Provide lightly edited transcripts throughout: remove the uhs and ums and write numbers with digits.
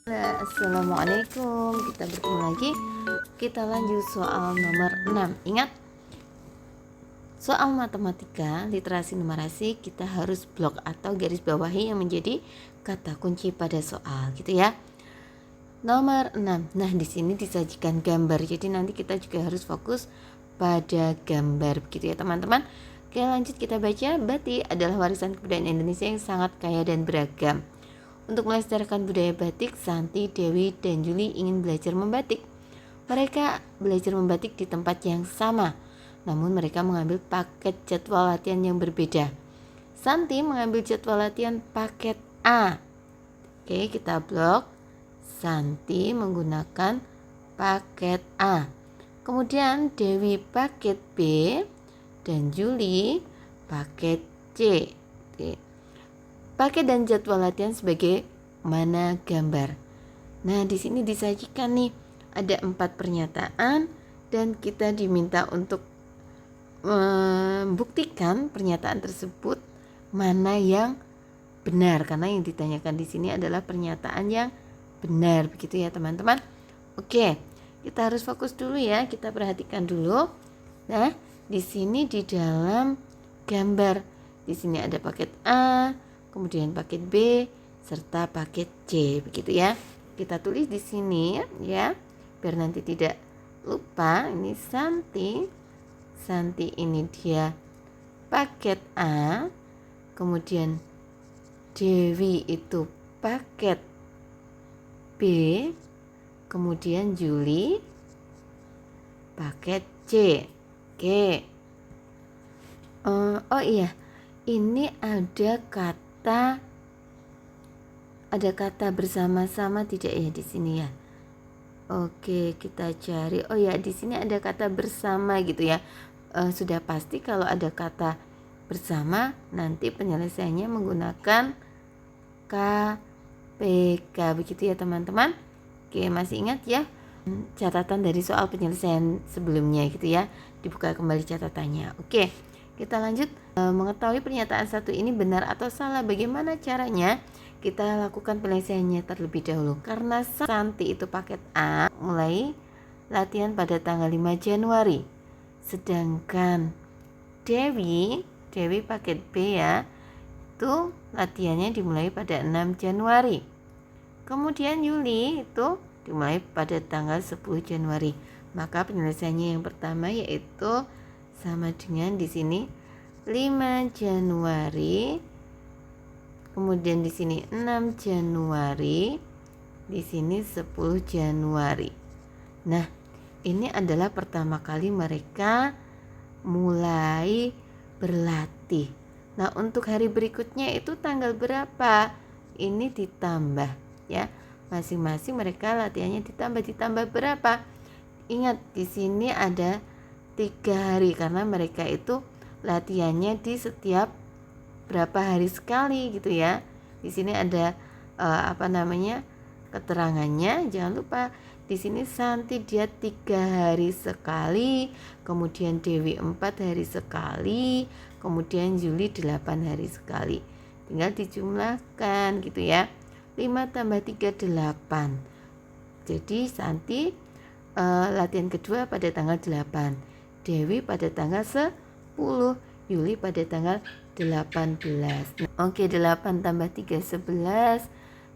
Assalamualaikum, kita bertemu lagi. Kita lanjut soal nomor 6. Ingat, soal matematika, literasi numerasi, kita harus blok atau garis bawahi yang menjadi kata kunci pada soal, gitu ya. Nomor 6. Nah, di sini disajikan gambar. Jadi nanti kita juga harus fokus pada gambar, begitu ya, teman-teman. Oke, lanjut kita baca. Batik adalah warisan kebudayaan Indonesia yang sangat kaya dan beragam. Untuk melestarikan budaya batik, Santi, Dewi, dan Juli ingin belajar membatik. Mereka belajar membatik di tempat yang sama, namun mereka mengambil paket jadwal latihan yang berbeda. Santi mengambil jadwal latihan paket A. Oke, kita blok. Santi menggunakan paket A. Kemudian Dewi paket B dan Juli paket C. Oke. Paket dan jadwal latihan sebagai mana gambar. Nah, di sini disajikan nih ada 4 pernyataan dan kita diminta untuk membuktikan pernyataan tersebut mana yang benar, karena yang ditanyakan di sini adalah pernyataan yang benar, begitu ya, teman-teman. Oke, kita harus fokus dulu ya, kita perhatikan dulu. Nah, di sini di dalam gambar, di sini ada paket A, kemudian paket B serta paket C, begitu ya. Kita tulis di sini ya, biar nanti tidak lupa. Ini Santi ini dia paket A, kemudian Dewi itu paket B, kemudian Juli paket C. Oke. Oh iya, ini ada kata bersama-sama tidak ya di sini ya? Oke, kita cari. Oh ya, di sini ada kata bersama gitu ya. Sudah pasti kalau ada kata bersama nanti penyelesaiannya menggunakan KPK, begitu ya, teman-teman. Oke, masih ingat ya catatan dari soal penyelesaian sebelumnya gitu ya. Dibuka kembali catatannya. Oke, kita lanjut. Mengetahui pernyataan satu ini benar atau salah, bagaimana caranya? Kita lakukan penyelesaiannya terlebih dahulu. Karena Santi itu paket A, mulai latihan pada tanggal 5 Januari. Sedangkan Dewi paket B ya, itu latihannya dimulai pada 6 Januari. Kemudian Juli itu dimulai pada tanggal 10 Januari. Maka penyelesaiannya yang pertama yaitu sama dengan di sini 5 Januari, kemudian di sini 6 Januari, di sini 10 Januari. Nah, ini adalah pertama kali mereka mulai berlatih. Nah, untuk hari berikutnya itu tanggal berapa? Ini ditambah ya. Masing-masing mereka latihannya ditambah berapa? Ingat, di sini ada 3 hari karena mereka itu latihannya di setiap berapa hari sekali gitu ya. Di sini ada keterangannya. Jangan lupa di sini Santi dia 3 hari sekali, kemudian Dewi 4 hari sekali, kemudian Juli 8 hari sekali. Tinggal dijumlahkan gitu ya. 5 tambah 3 8. Jadi Santi latihan kedua pada tanggal 8, Dewi pada tanggal 10, Juli pada tanggal 18. Oke, 8 tambah 3 11,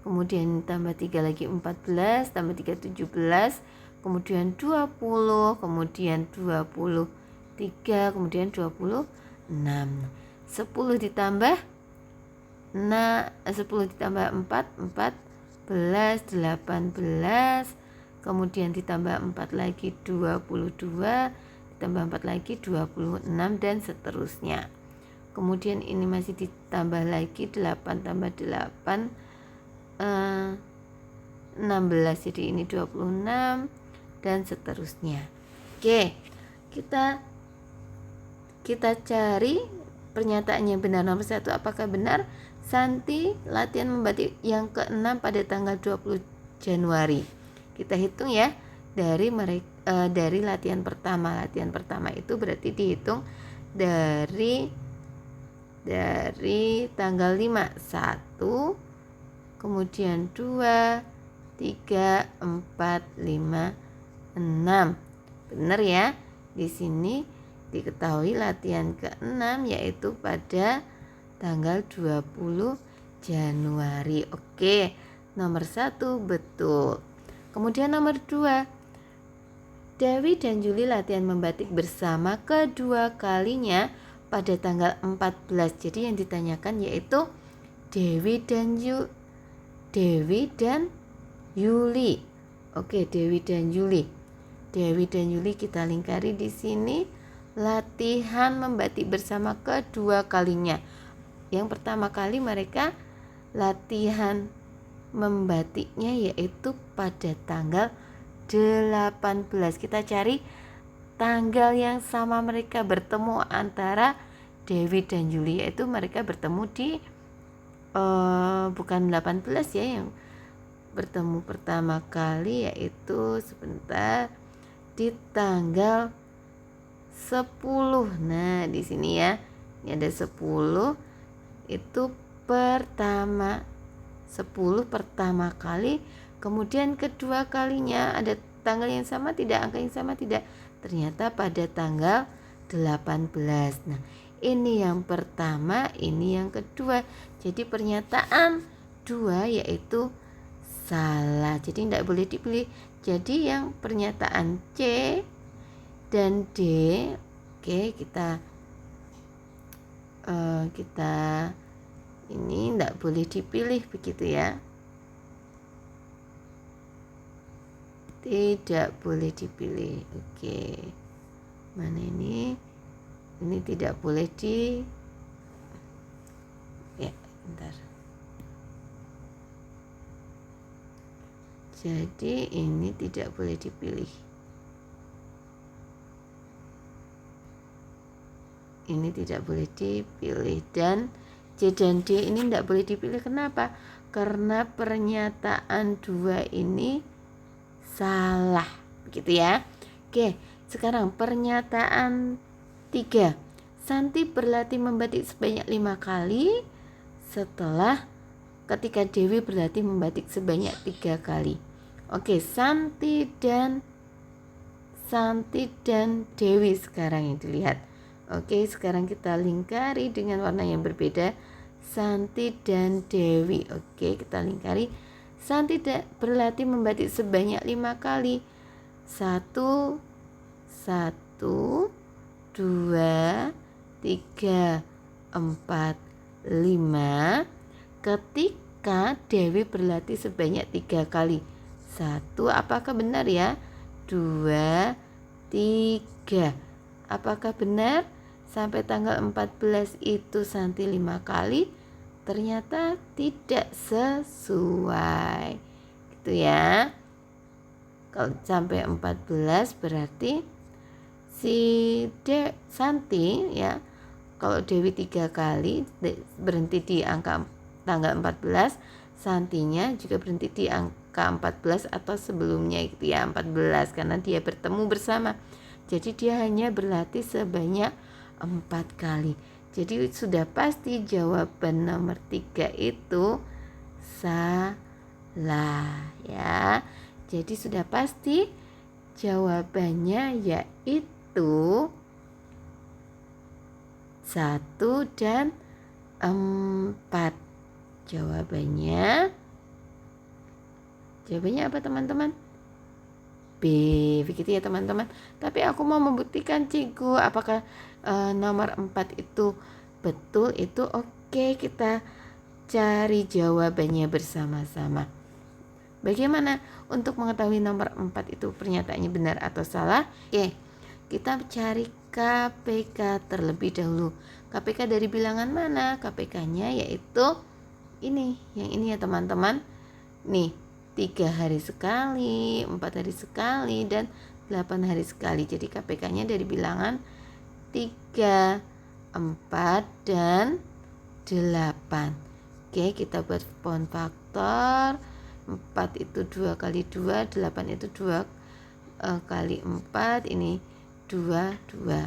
kemudian tambah 3 lagi 14, tambah 3 17, kemudian 20, kemudian 23, kemudian 26. 10 ditambah 10 ditambah 4 14, 18, kemudian ditambah 4 lagi 22, ditambah 4 lagi 26, dan seterusnya. Kemudian ini masih ditambah lagi 8 tambah 8 16, jadi ini 26 dan seterusnya. Oke, kita cari pernyataannya benar. Nomor 1, apakah benar Santi latihan membatik yang ke-6 pada tanggal 20 Januari? Kita hitung ya dari latihan pertama. Latihan pertama itu berarti dihitung dari tanggal 5, 1, kemudian 2, 3, 4, 5, 6. Benar ya? Di sini diketahui latihan ke-6 yaitu pada tanggal 20 Januari. Oke, nomor 1 betul. Kemudian nomor 2, Dewi dan Juli latihan membatik bersama kedua kalinya pada tanggal 14. Jadi yang ditanyakan yaitu Dewi dan Yuli. Oke, Dewi dan Yuli. Dewi dan Yuli kita lingkari di sini latihan membatik bersama kedua kalinya. Yang pertama kali mereka latihan membatiknya yaitu pada tanggal 18. Kita cari tanggal yang sama mereka bertemu antara Dewi dan Yuli, yaitu mereka bertemu di bukan 18 ya, yang bertemu pertama kali yaitu sebentar di tanggal 10. Nah, di sini ya. Ini ada 10. Itu pertama 10 pertama kali, kemudian kedua kalinya ada tanggal yang sama tidak, angka yang sama tidak, ternyata pada tanggal 18. Nah, ini yang pertama, ini yang kedua. Jadi pernyataan 2 yaitu salah, jadi tidak boleh dipilih. Jadi yang pernyataan C dan D, oke, kita ini tidak boleh dipilih begitu ya, tidak boleh dipilih. Oke, mana ini tidak boleh ya, bentar. Jadi ini tidak boleh dipilih. Ini tidak boleh dipilih, dan C dan D ini tidak boleh dipilih. Kenapa? Karena pernyataan 2 ini salah, begitu ya. Oke, sekarang pernyataan 3. Santi berlatih membatik sebanyak 5 kali setelah ketika Dewi berlatih membatik sebanyak 3 kali. Oke, Santi dan Dewi sekarang yang dilihat. Oke, sekarang kita lingkari dengan warna yang berbeda. Santi dan Dewi. Oke, kita lingkari. Santi berlatih membatik sebanyak 5 kali. 1, 2, 3, 4, 5. Ketika Dewi berlatih sebanyak 3 kali. 1, apakah benar ya? 2, 3. Apakah benar? Sampai tanggal 14 itu Santi 5 kali? Ternyata tidak sesuai. Gitu ya. Kalau sampai 14 berarti si Santi ya, kalau Dewi 3 kali berhenti di angka tanggal 14, Santinya juga berhenti di angka 14 atau sebelumnya gitu ya, 14, karena dia bertemu bersama. Jadi dia hanya berlatih sebanyak 4 kali. Jadi sudah pasti jawaban nomor 3 itu salah ya. Jadi sudah pasti jawabannya yaitu 1 dan 4. Jawabannya apa teman-teman? B, begitu ya teman-teman. Tapi aku mau membuktikan Cigu apakah nomor 4 itu betul. Itu oke, kita cari jawabannya bersama-sama. Bagaimana untuk mengetahui nomor 4 itu pernyataannya benar atau salah? Oke, kita cari KPK terlebih dahulu. KPK dari bilangan mana? KPK-nya yaitu ini, yang ini ya teman-teman. Nih, 3 hari sekali, 4 hari sekali, dan 8 hari sekali. Jadi KPK-nya dari bilangan 3, 4, dan 8. Oke, kita buat pohon faktor. 4 itu 2 kali 2, 8 itu 2 kali 4, ini 2.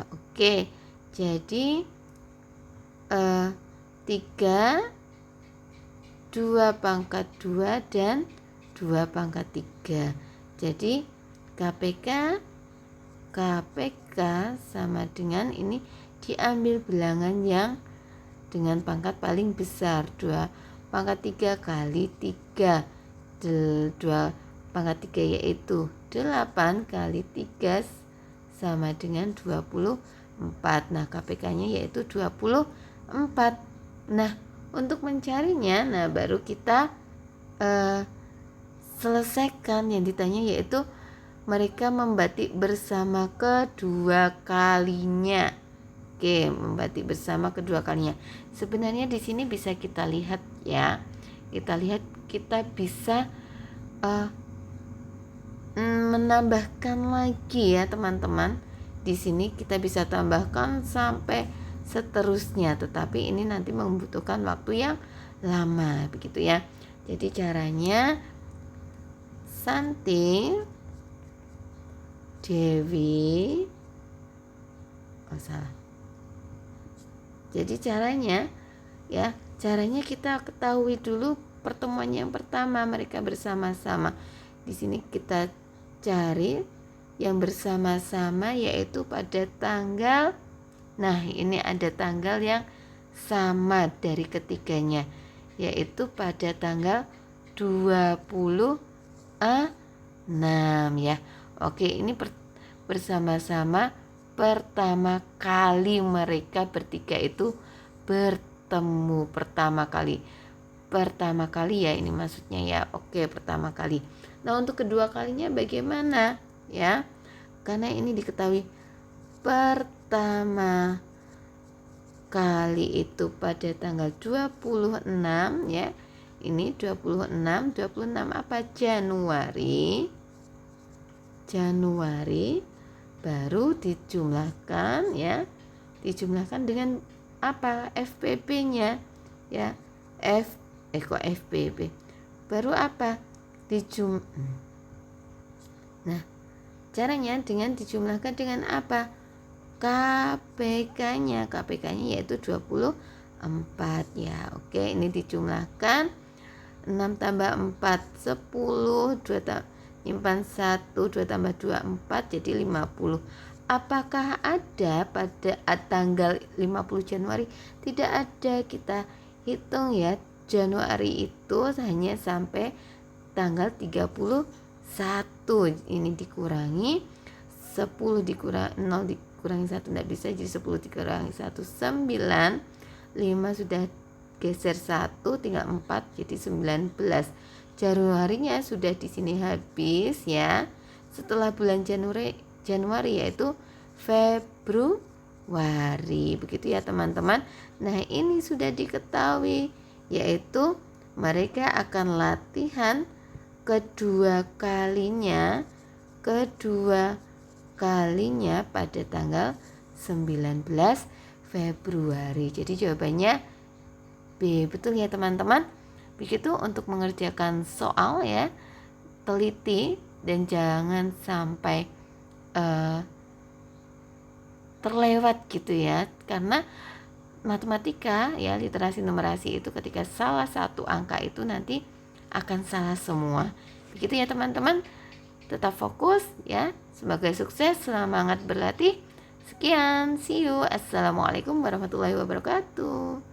Oke, jadi 3, 2 pangkat 2, dan 2 pangkat 3. Jadi KPK sama dengan ini diambil bilangan yang dengan pangkat paling besar. 2 pangkat 3 kali 3, 2 pangkat 3 yaitu 8 kali 3 sama dengan 24. Nah KPK-nya yaitu 24. Nah untuk mencarinya, baru kita selesaikan yang ditanya, yaitu mereka membatik bersama kedua kalinya. Oke, membatik bersama kedua kalinya. Sebenarnya di sini bisa kita lihat ya. Kita bisa menambahkan lagi ya teman-teman. Di sini kita bisa tambahkan sampai seterusnya, tetapi ini nanti membutuhkan waktu yang lama, begitu ya. Jadi caranya Santi, Dewi, salah. Jadi caranya kita ketahui dulu pertemuan yang pertama mereka bersama-sama. Di sini kita cari yang bersama-sama yaitu pada tanggal. Nah, ini ada tanggal yang sama dari ketiganya, yaitu pada tanggal 26 ya. Oke, ini bersama-sama pertama kali mereka bertiga itu bertemu pertama kali ya, ini maksudnya ya. Oke, pertama kali. Nah, untuk kedua kalinya bagaimana ya? Karena ini diketahui pertama kali itu pada tanggal 26 ya. Ini 26 apa? Januari baru dijumlahkan ya. Dijumlahkan dengan apa? FPP-nya ya. FPP. Baru apa? Nah, caranya dengan dijumlahkan dengan apa? KPK-nya yaitu 24 ya. Oke, ini dijumlahkan 6 tambah 4 10, 2 nyimpan 1, 2 tambah 2 4, jadi 50. Apakah ada pada tanggal 50 Januari? Tidak ada. Kita hitung ya, Januari itu hanya sampai tanggal 31. Ini dikurangi 10 dikurangi 0 dikurangi 1 tidak bisa, jadi 10 dikurangi 1 9, 5 sudah geser 1, tinggal 4, jadi 19. Januarinya sudah di sini habis ya. Setelah bulan Januari yaitu Februari, begitu ya teman-teman. Nah, ini sudah diketahui, yaitu mereka akan latihan kedua kalinya pada tanggal 19 Februari. Jadi jawabannya B, betul ya teman-teman. Begitu untuk mengerjakan soal ya, teliti dan jangan sampai terlewat gitu ya, karena matematika ya, literasi numerasi itu ketika salah satu angka itu nanti akan salah semua. Begitu ya teman-teman, tetap fokus ya, semoga sukses, semangat berlatih. Sekian, see you, assalamualaikum warahmatullahi wabarakatuh.